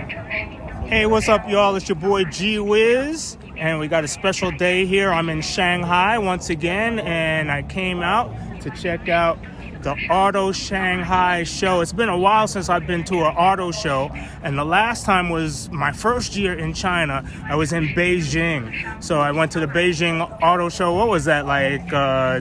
Hey, what's up, y'all? It's your boy Gwiz, and we got a special day here. I'm in Shanghai once again, and I came out to check out the Auto Shanghai show. It's been a while since I've been to an auto show, and the last time was my first year in China. I was in Beijing. So I went to the Beijing auto show. What was that, like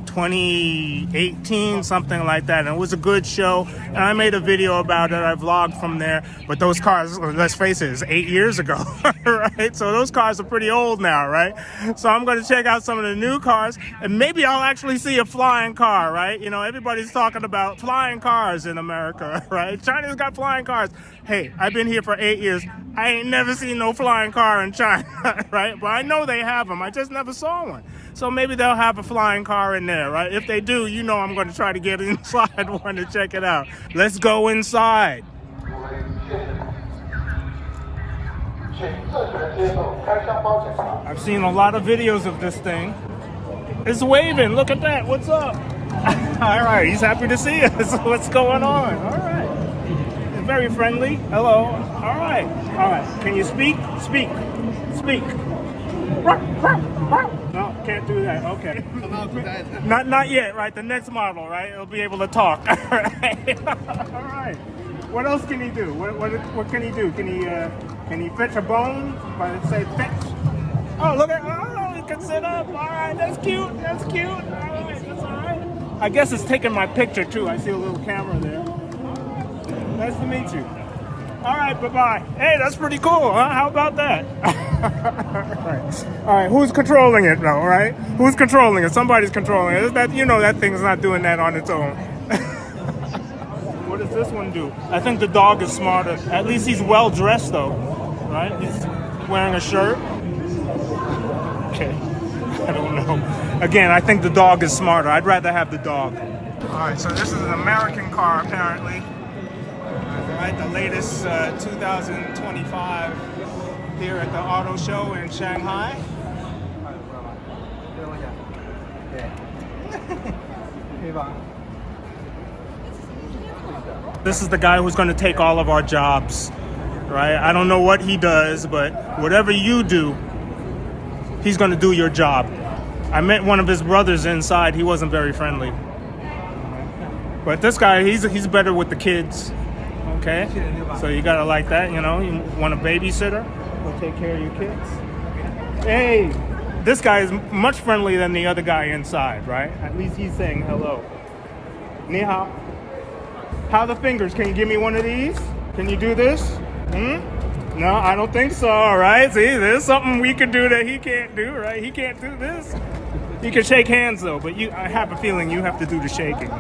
2018, something like that. And it was a good show, and I made a video about it. I vlogged from there. But those cars, let's face it, it's 8 years ago, right? So those cars are pretty old now, right? So I'm going to check out some of the new cars, and maybe I'll actually see a flying car, right? You know, everybody's talking about flying cars in America, right? China's got flying cars. Hey, I've been here for 8 years. I ain't never seen no flying car in China, right? But I know they have them. I just never saw one. So maybe they'll have a flying car in there, right? If they do, you know I'm going to try to get inside one to check it out. Let's go inside. I've seen a lot of videos of this thing. It's waving. Look at that. What's up? All right. He's happy to see us. What's going on? All right. He's very friendly. Hello. All right. All right. Can you speak? Speak. Speak. No, can't do that. Okay. Not yet, right? The next model, right? It'll be able to talk. All right. All right. What else can he do? What can he do? Can he fetch a bone? By say fetch. Oh, look at. Oh, he can sit up. All right, that's cute. That's cute. All right, that's all right. I guess it's taking my picture too. I see a little camera there. Nice to meet you. All right, bye-bye. Hey, that's pretty cool, huh? How about that? All right, who's controlling it though, right? Who's controlling it? Somebody's controlling it. That, you know, that thing's not doing that on its own. What does this one do? I think the dog is smarter. At least he's well dressed though, right? He's wearing a shirt. Okay, I don't know. Again, I think the dog is smarter. I'd rather have the dog. All right, so this is an American car apparently. Right, the latest 2025 here at the auto show in Shanghai. This is the guy who's going to take all of our jobs, right? I don't know what he does, but whatever you do, he's going to do your job. I met one of his brothers inside. He wasn't very friendly. But this guy, he's better with the kids. Okay, so you gotta like that, you know. You want a babysitter? We'll take care of your kids. Hey, this guy is much friendlier than the other guy inside, right? At least he's saying hello. Ni hao. How are the fingers? Can you give me one of these? Can you do this? No, I don't think so. All right, see, there's something we can do that he can't do, right? He can't do this. You can shake hands though, but I have a feeling you have to do the shaking.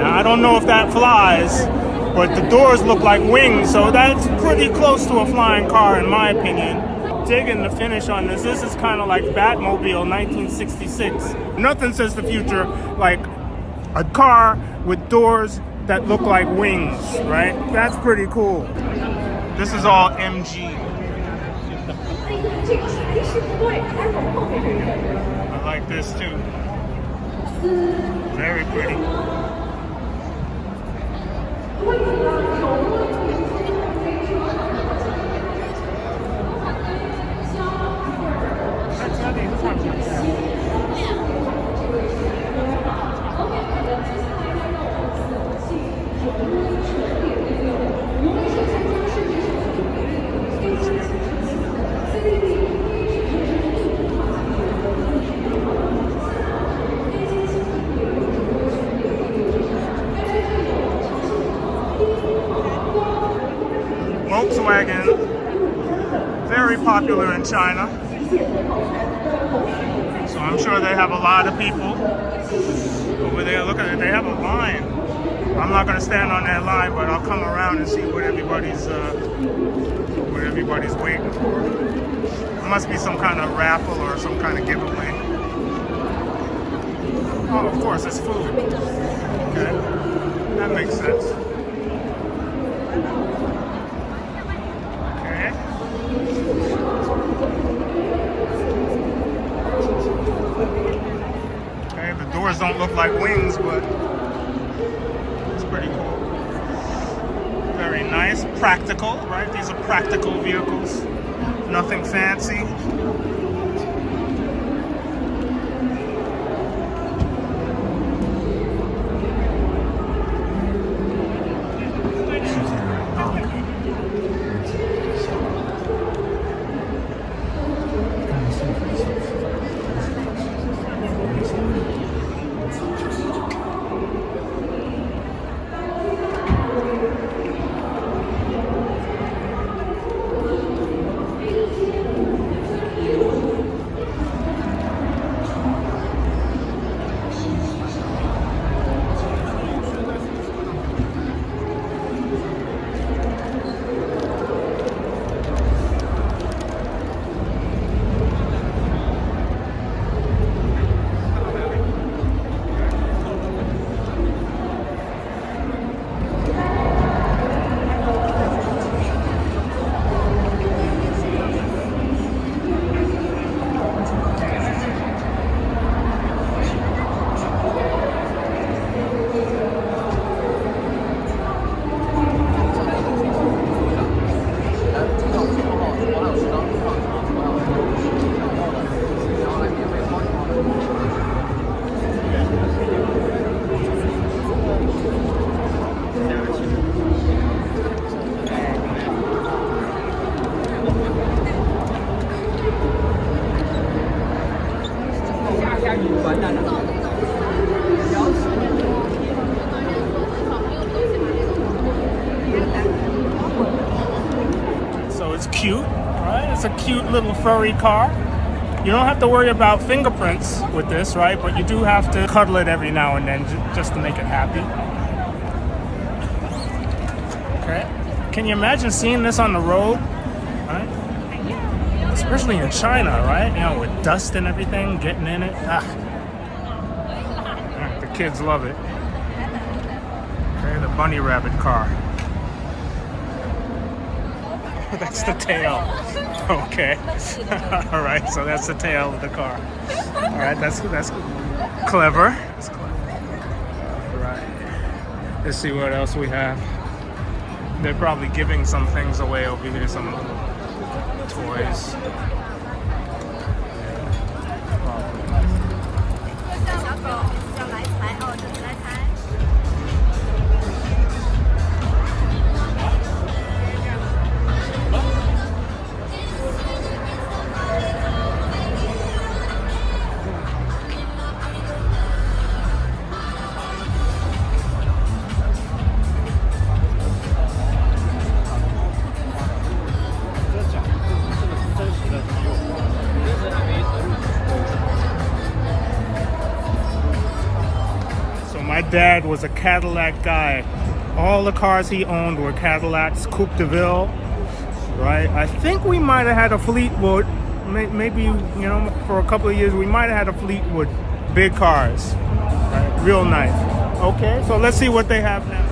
I don't know if that flies, but the doors look like wings, so that's pretty close to a flying car in my opinion. Digging the finish on this. This is kind of like Batmobile 1966. Nothing says the future like a car with doors that look like wings, right? That's pretty cool. This is all MG. I like this too. Very pretty. Volkswagen, very popular in China. So I'm sure they have a lot of people over there. Look at it, they have a line. I'm not gonna stand on that line, but I'll come around and see what everybody's waiting for. It must be some kind of raffle or some kind of giveaway. Oh, of course, it's food. Okay, that makes sense. Okay, the doors don't look like wings, but it's pretty cool. Very nice, practical, right? These are practical vehicles, nothing fancy. So it's cute, right? It's a cute little furry car. You don't have to worry about fingerprints with this, right? But you do have to cuddle it every now and then just to make it happy. Okay. Can you imagine seeing this on the road, right? Especially in China, right? You know, with dust and everything, getting in it. The kids love it. Okay, the bunny rabbit car. That's the tail. Okay. All right, so that's the tail of the car. All right, that's clever. That's clever. All right. Let's see what else we have. They're probably giving some things away over here, some toys. My dad was a Cadillac guy All the cars he owned were Cadillacs, Coupe de Ville, right? I think we might have had a Fleetwood, maybe, you know, for a couple of years, we might have had a Fleetwood, big cars, right? Real nice. Okay, so let's see what they have now.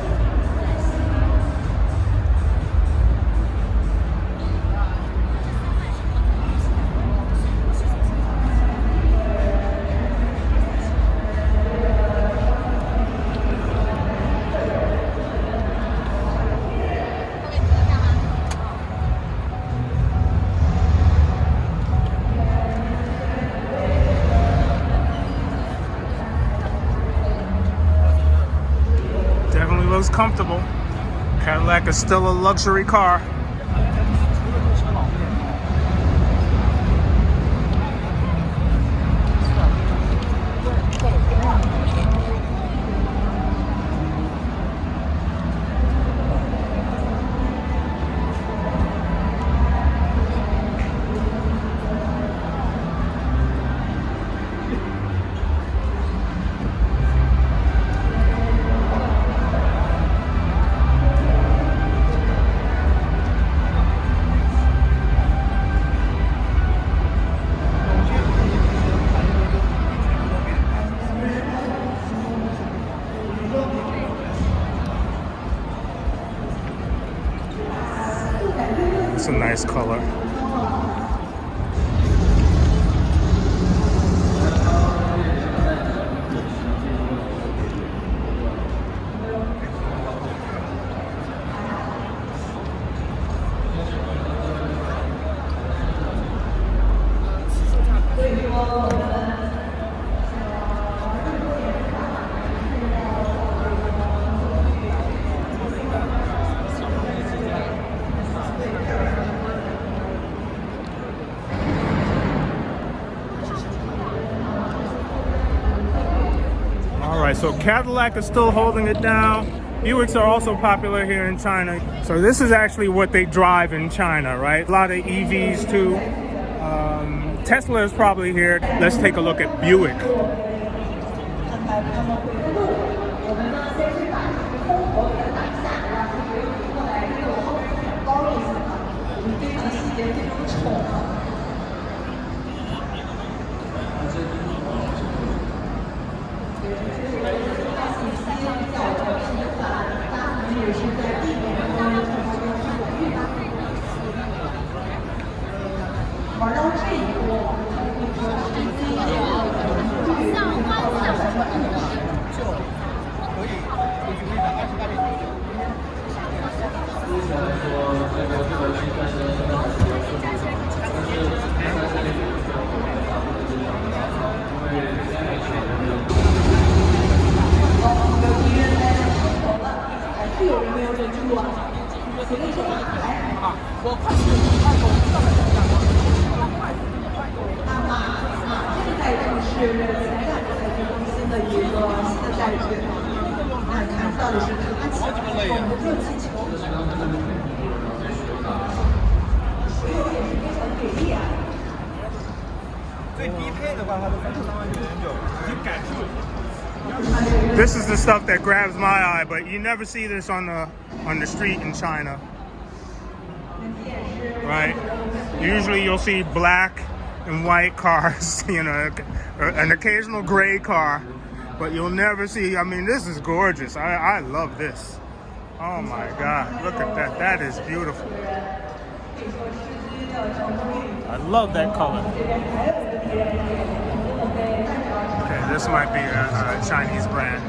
Looks comfortable. Cadillac is still a luxury car. It's a nice color. So Cadillac is still holding it down. Buicks are also popular here in China. So this is actually what they drive in China, right? A lot of EVs too. Tesla is probably here. Let's take a look at Buick. This is the stuff that grabs my eye, but you never see this on the street in China, right? Usually you'll see black and white cars, you know, an occasional gray car, but you'll never see, I mean, this is gorgeous. I love this. Oh my God, look at that. That is beautiful. I love that color. Okay, this might be a Chinese brand.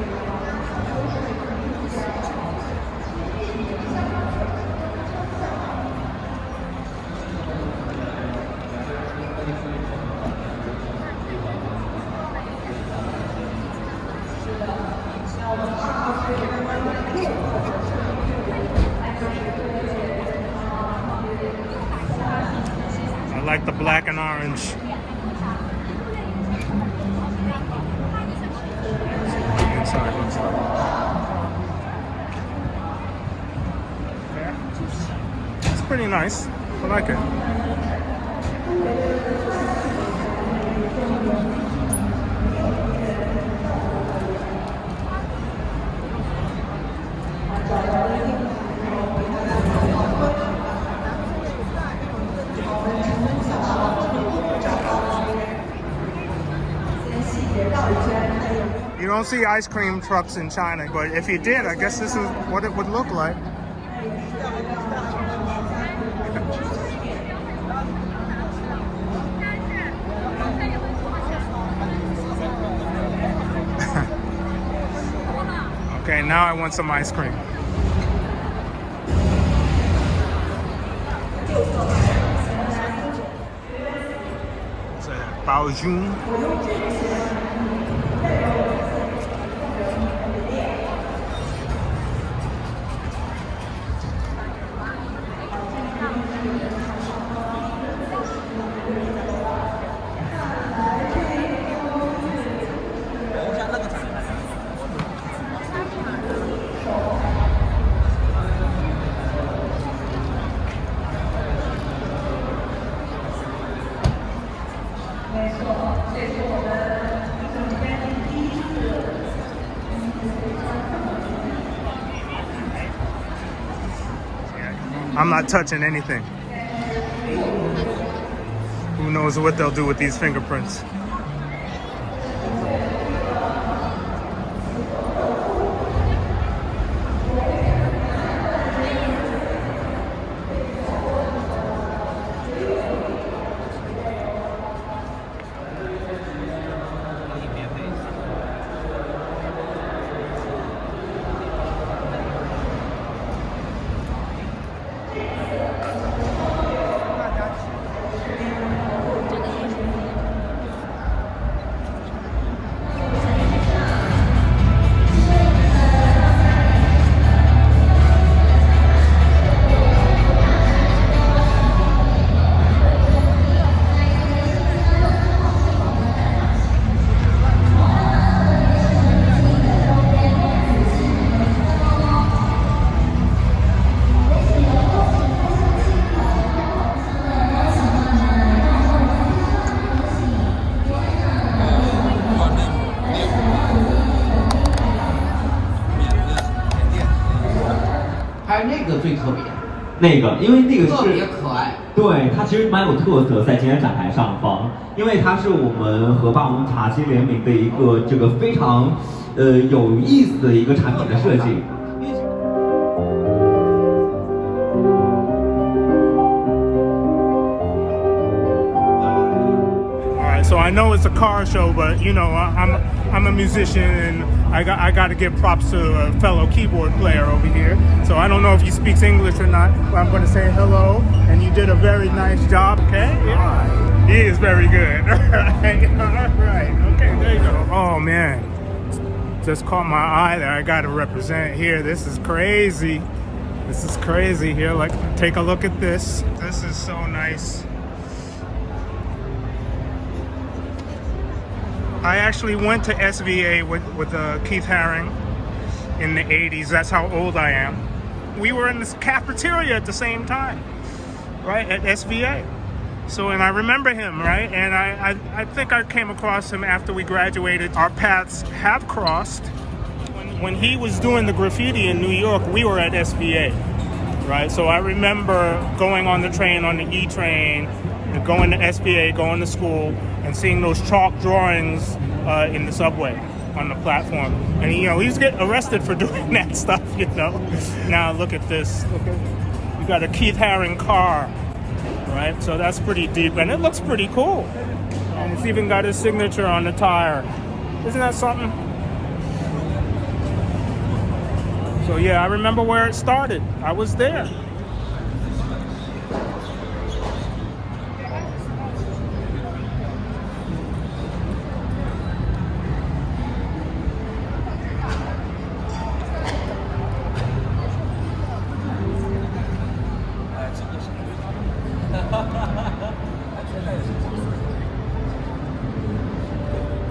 I like the black and orange. Inside looks like. Okay. It's pretty nice. I like it. don't see ice cream trucks in China, but if you did, I guess this is what it would look like. Okay, now I want some ice cream. It's a Baojun. I'm not touching anything. Who knows what they'll do with these fingerprints?那个，因为那个是特别可爱，对，它其实蛮有特色，在今天展台上方，因为它是我们和霸王茶系联名的一个这个非常有意思的一个产品的设计。So I know it's a car show, but you know I'm a musician and I got to give props to a fellow keyboard player over here. So I don't know if he speaks English or not, but I'm going to say hello. And you did a very nice job. Okay, yeah. He is very good. All right. Okay, there you go. Oh man, just caught my eye there. I got to represent here. This is crazy. This is crazy here. Like, take a look at this. This is so nice. I actually went to SVA with Keith Haring in the 80s. That's how old I am. We were in this cafeteria at the same time, right, at SVA. So, and I remember him, right? And I think I came across him after we graduated. Our paths have crossed. When he was doing the graffiti in New York, we were at SVA, right? So I remember going on the train, on the E train, and going to SVA, going to school, and seeing those chalk drawings in the subway on the platform. And you know, he was getting arrested for doing that stuff, you know. Now look at this. Look at, you got a Keith Haring car, right? So that's pretty deep, and it looks pretty cool. And it's even got his signature on the tire. Isn't that something? So yeah, I remember where it started. I was there.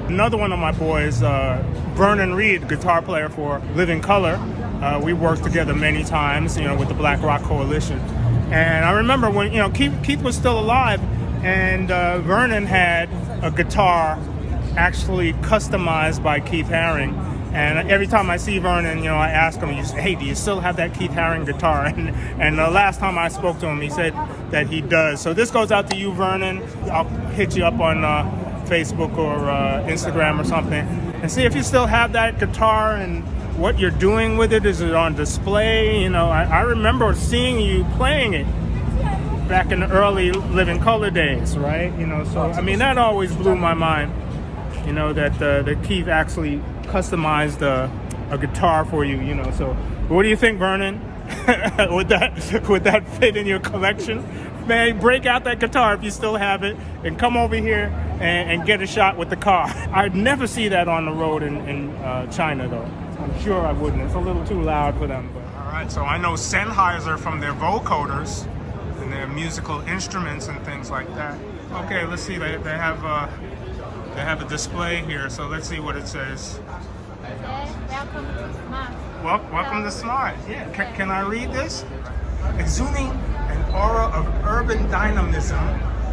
Another one of my boys, Vernon Reed, guitar player for Living Color. We worked together many times, you know, with the Black Rock Coalition. And I remember when, you know, Keith was still alive, and Vernon had a guitar actually customized by Keith Haring. And every time I see Vernon, you know, I ask him, hey, do you still have that Keith Haring guitar? And the last time I spoke to him, he said that he does. So this goes out to you, Vernon. I'll hit you up on Facebook or Instagram or something. and see if you still have that guitar and what you're doing with it. Is it on display? You know, I remember seeing you playing it back in the early Living Color days, right? You know, so I mean that always blew my mind. You know that Keith actually customized a guitar for you. You know, so what do you think, Vernon? would that fit in your collection? Man, break out that guitar if you still have it, and come over here and get a shot with the car. I'd never see that on the road in China, though. I'm sure I wouldn't. It's a little too loud for them. But. All right, so I know Sennheiser from their vocoders and their musical instruments and things like that. Okay, let's see. They have a display here, so let's see what it says. Welcome to Smart. Welcome to Smart. Yeah. Can I read this? Exuding an aura of urban dynamism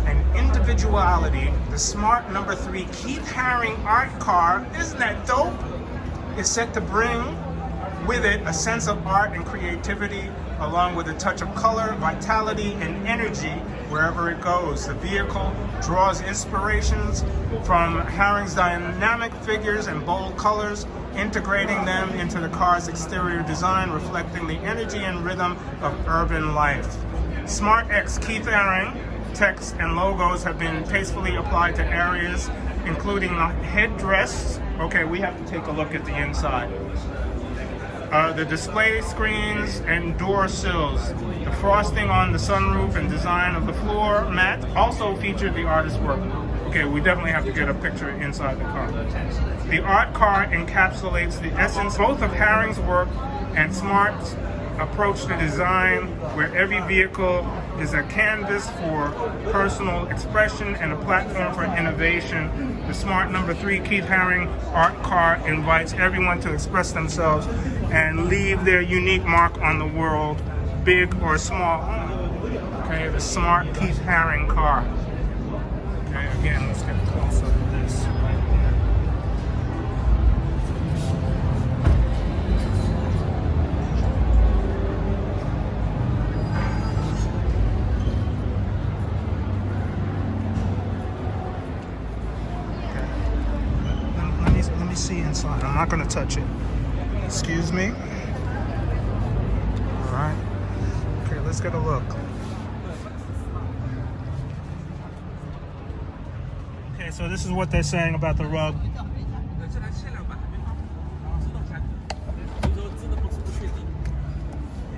and individuality, the Smart No. 3 Keith Haring art car, isn't that dope? Is set to bring with it a sense of art and creativity, along with a touch of color, vitality, and energy wherever it goes. The vehicle draws inspirations from Haring's dynamic figures and bold colors, integrating them into the car's exterior design, reflecting the energy and rhythm of urban life. Smart X Keith Haring text and logos have been tastefully applied to areas including the headdress. Okay, we have to take a look at the inside. The display screens and door sills. The frosting on the sunroof and design of the floor mat also featured the artist's work. Okay, we definitely have to get a picture inside the car. The art car encapsulates the essence both of Haring's work and Smart's approach to design, where every vehicle is a canvas for personal expression and a platform for innovation. The Smart No. 3 Keith Haring art car invites everyone to express themselves and leave their unique mark on the world, big or small. Okay, the Smart Keith Haring car. Okay, again, let's get closer to this. Let me see inside. I'm not going to touch it. Excuse me. All right. Okay, let's get a look. Okay, so this is what they're saying about the rug.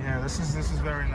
Yeah, this is very nice.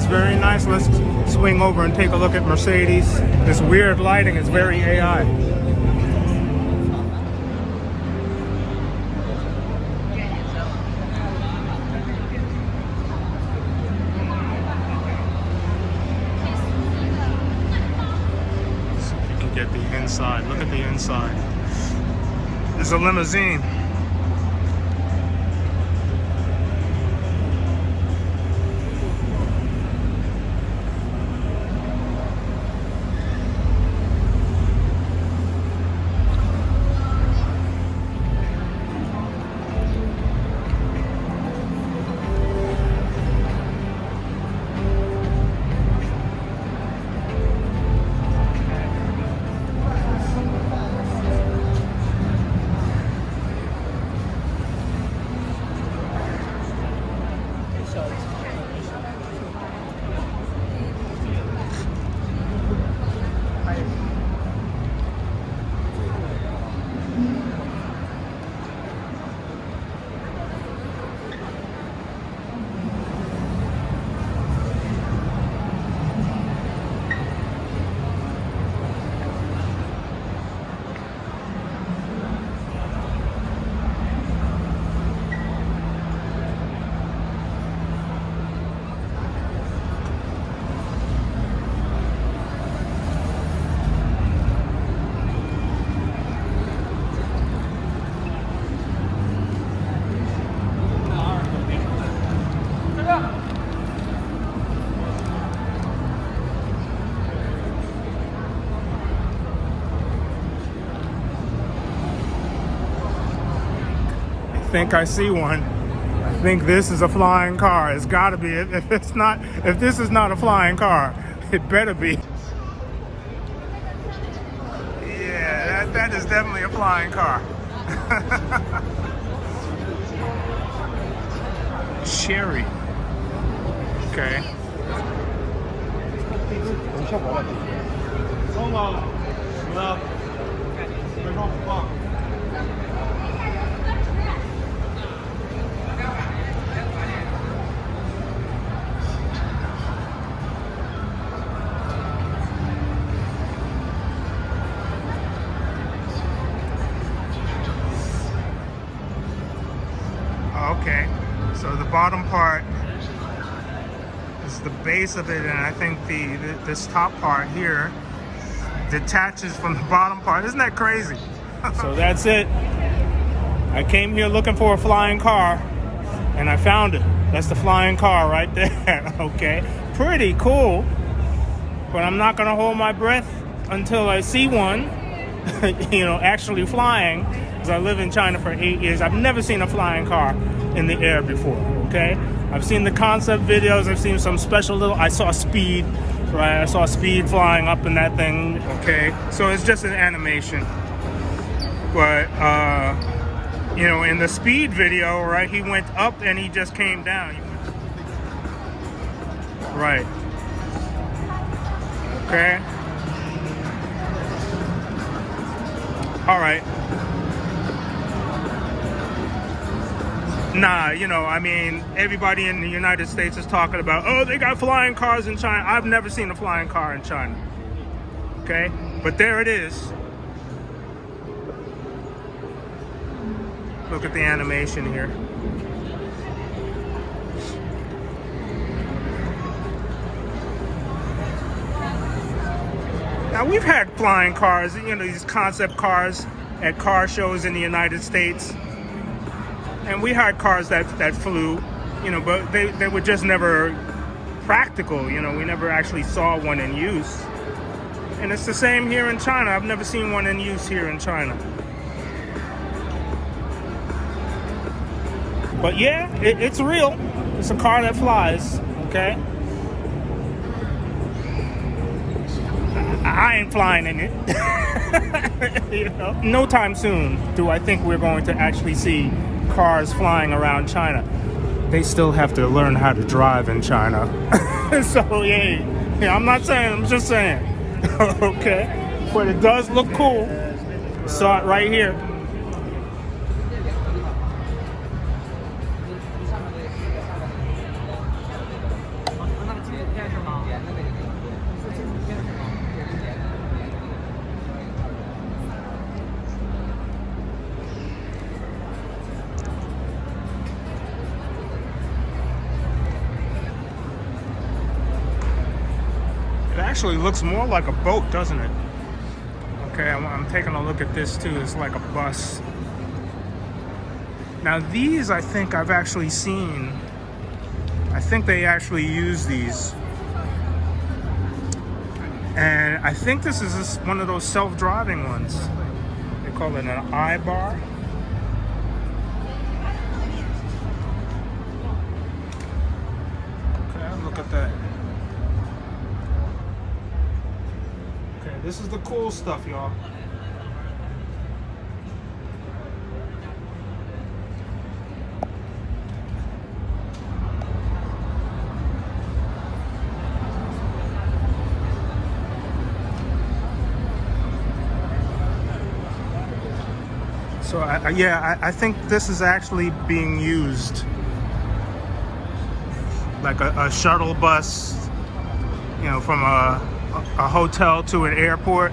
is very nice. Let's swing over and take a look at Mercedes. This weird lighting is very AI. See if you can get the inside. Look at the inside. It's a limousine. I think I see one. I think this is a flying car. It's got to be. If this is not a flying car, it better be. Yeah, that is definitely a flying car. Chery. Okay. Okay, so the bottom part is the base of it, and I think this top part here detaches from the bottom part. Isn't that crazy? So that's it. I came here looking for a flying car, and I found it. That's the flying car right there. Okay, pretty cool, but I'm not gonna hold my breath until I see one, actually flying. Because I live in China for 8 years. I've never seen a flying car in the air before, okay? I've seen the concept videos. I've seen some special I saw Speed, right? I saw Speed flying up in that thing, okay? So it's just an animation. But, in the Speed video, right, he went up and he just came down. Right. Okay. All right. Nah, everybody in the United States is talking about, oh, they got flying cars in China. I've never seen a flying car in China. Okay? But there it is. Look at the animation here. Now, we've had flying cars, these concept cars at car shows in the United States. And we had cars that flew, but they were just never practical. We never actually saw one in use. And it's the same here in China. I've never seen one in use here in China. But yeah, it's real. It's a car that flies, okay? I ain't flying in it. No time soon do I think we're going to actually see cars flying around China. They still have to learn how to drive in China. So yeah, I'm not saying, I'm just saying. Okay, but it does look cool. Saw it right here. Actually looks more like a boat, doesn't it? Okay, I'm taking a look at this too. It's like a bus. Now these, I think I've actually seen. I think they actually use these. And I think this is one of those self-driving ones. They call it an iBar. Okay, look at that. Okay, this is the cool stuff, y'all. So I think this is actually being used like a shuttle bus, you know, from a hotel to an airport.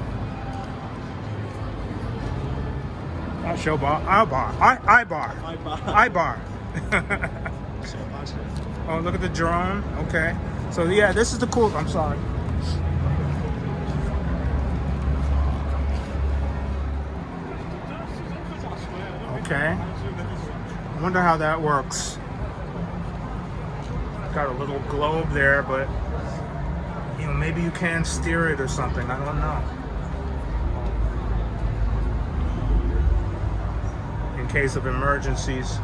Not showbar, iBar. Oh, look at the drone. Okay, so yeah, this is the cool. I'm sorry. Okay. I wonder how that works. Got a little globe there, but you know, maybe you can steer it or something. I don't know. In case of emergencies.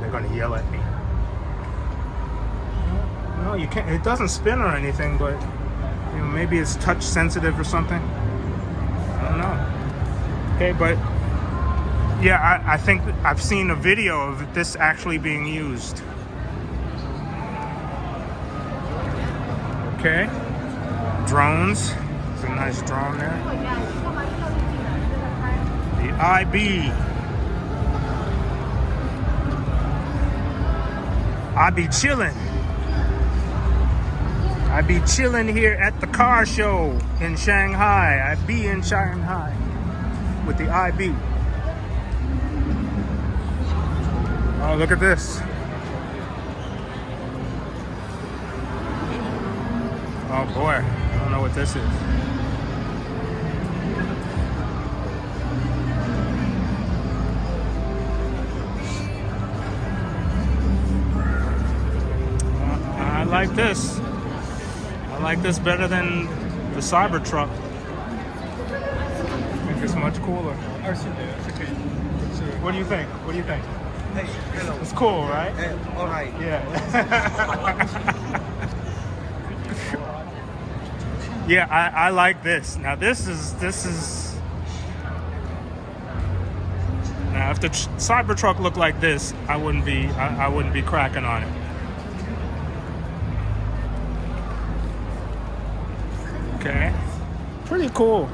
They're gonna yell at me. No, you can't. It doesn't spin or anything, but you know, maybe it's touch sensitive or something. I don't know. Okay, but yeah, I think I've seen a video of this actually being used. Okay, drones. There's a nice drone there. The iBee. I be chilling. I be chilling here at the car show in Shanghai. I be in Shanghai with the iBee. Oh, look at this. Oh boy, I don't know what this is. I like this. I like this better than the Cybertruck. I think it's much cooler. What do you think? What do you think? Hey, hello. It's cool, right? All right. Yeah. Yeah, I like this. Now this is now if the Cybertruck looked like this, I wouldn't be cracking on it. Okay, pretty cool.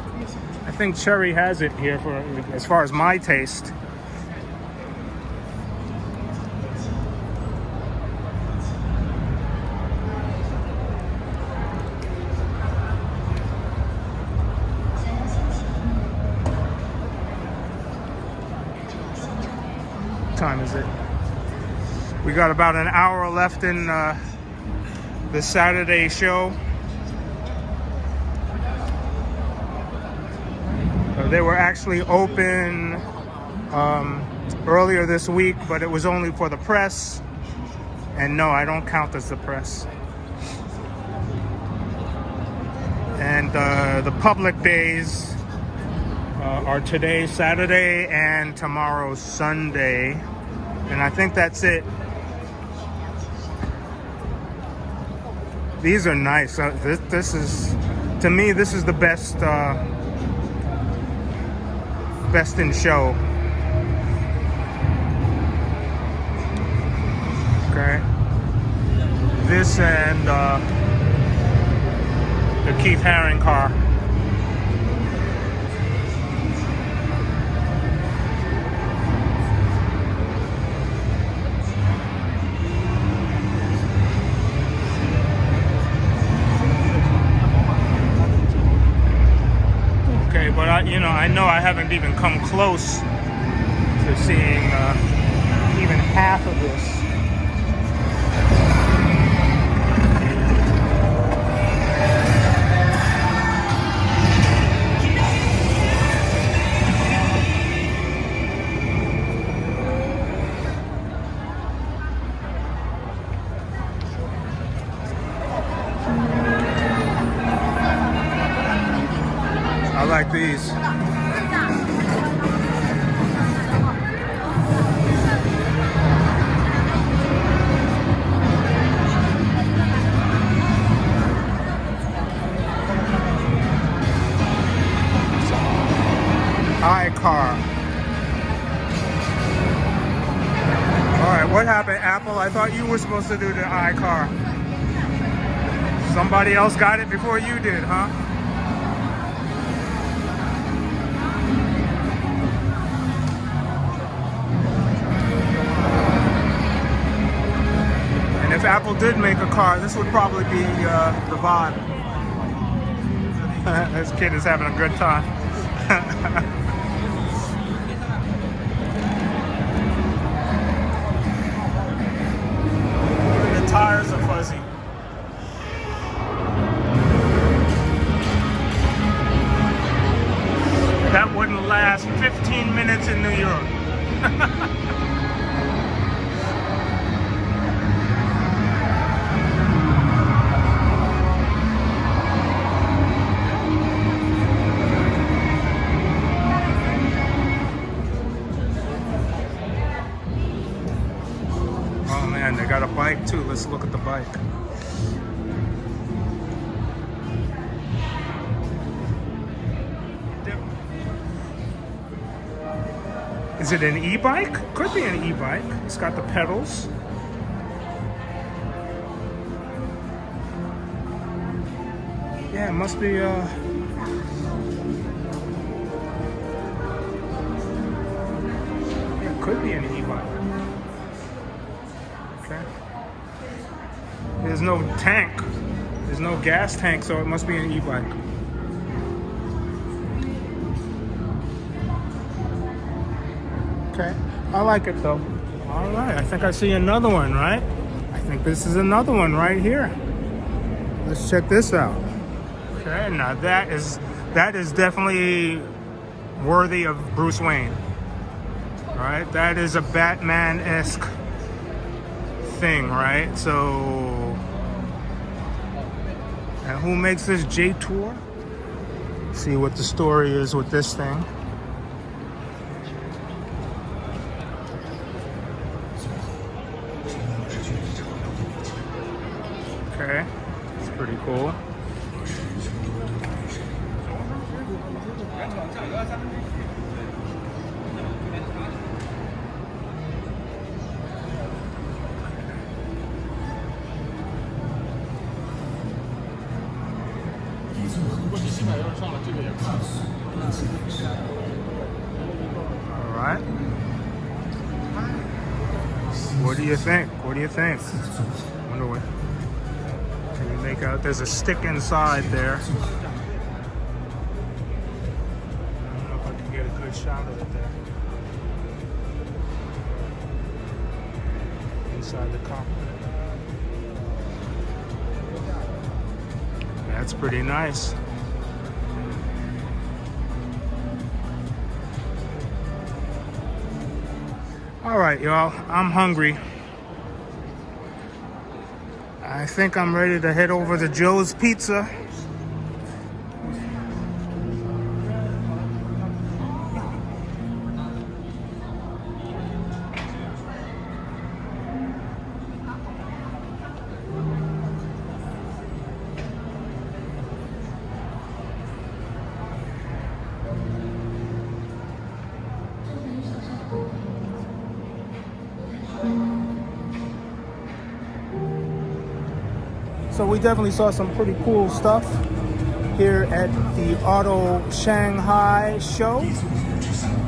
I think Chery has it here for as far as my taste. What time is it? We got about an hour left in the Saturday show. They were actually open earlier this week, but it was only for the press. And no, I don't count as the press. And the public days are today, Saturday, and tomorrow, Sunday. And I think that's it. These are nice. This is, to me, this is the best in show. Okay. This and the Keith Haring car. Okay, but I know I haven't even come close to seeing even half of this. like these. iCar. Alright, what happened, Apple? I thought you were supposed to do the iCar. Somebody else got it before you did, huh? And if Apple did make a car, this would probably be the vibe. This kid is having a good time. The tires are fuzzy. That wouldn't last 15 minutes in New York. Oh man, they got a bike too. Let's look at the bike. Is it an e-bike? Could be an e-bike. It's got the pedals. Yeah, it must be yeah, it could be an e-bike. Okay. There's no tank. There's no gas tank, so it must be an e-bike. Okay, I like it though. All right, I think I see another one, right? I think this is another one right here. Let's check this out. Okay, now that is definitely worthy of Bruce Wayne. All right, that is a Batman-esque thing, right? So, and who makes this? J-Tour? See what the story is with this thing. Okay, it's pretty cool. All right. What do you think? What do you think? Wonder what. Can you make out? There's a stick inside there. I don't know if I can get a good shot of it there. Inside the cockpit. That's pretty nice. All right, y'all, I'm hungry. I think I'm ready to head over to Joe's Pizza. So we definitely saw some pretty cool stuff here at the Auto Shanghai show.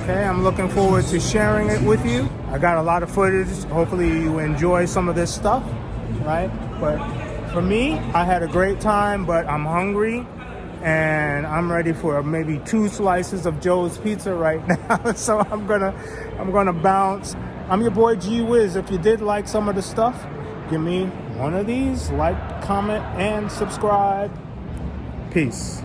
Okay, I'm looking forward to sharing it with you. I got a lot of footage. Hopefully you enjoy some of this stuff, right? But for me, I had a great time, but I'm hungry and I'm ready for maybe 2 slices of Joe's Pizza right now. So I'm gonna bounce. I'm your boy Gwiz. If you did like some of the stuff, give me one of these, like, comment, and subscribe. Peace.